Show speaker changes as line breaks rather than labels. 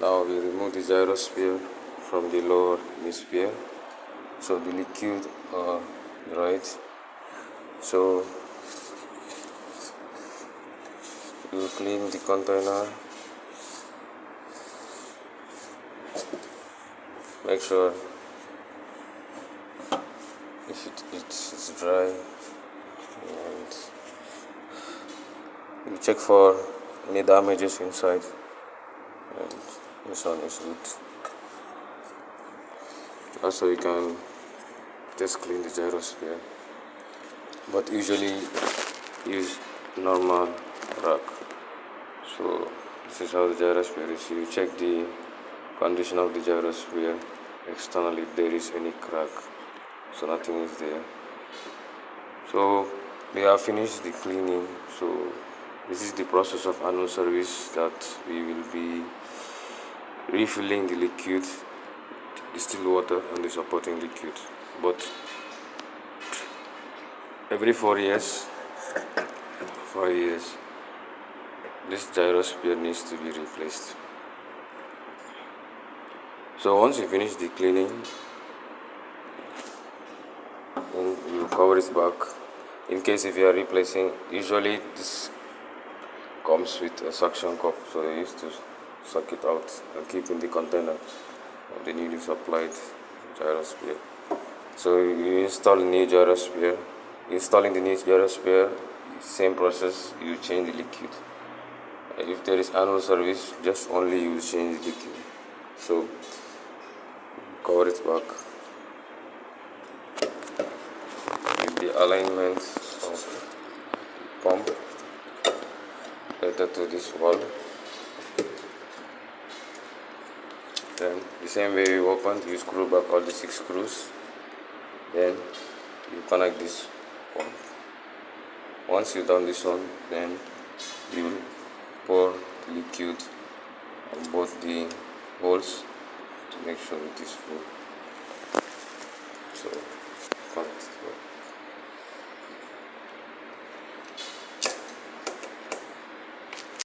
Now we remove the gyrosphere from the lower hemisphere, so the liquid right. So you clean the container, make sure if it's dry, and you check for any damages inside, and this one is good. Also you can just clean the gyrosphere, but usually use normal rack. So this is how the gyrosphere is. You check the condition of the gyrosphere externally if there is any crack, so nothing is there. So we have finished the cleaning. So this is the process of annual service, that we will be refilling the liquid, distilled water and the supporting liquid, but every 4 years, 5 years, this gyrosphere needs to be replaced. So once you finish the cleaning, then you cover it back. In case if you are replacing, usually this comes with a suction cup, so they used to suck it out and keep in the container of the newly supplied gyrosphere. So you install new gyrosphere. Installing the new gyrosphere, same process, you change the liquid. If there is annual service, just only you change the liquid. So cover it back with the alignment of pump related to this wall. Then the same way you open, you screw back all the 6 screws. Then you connect this pump. Once you done this one, then you will pour liquid on both the holes to make sure it is full. So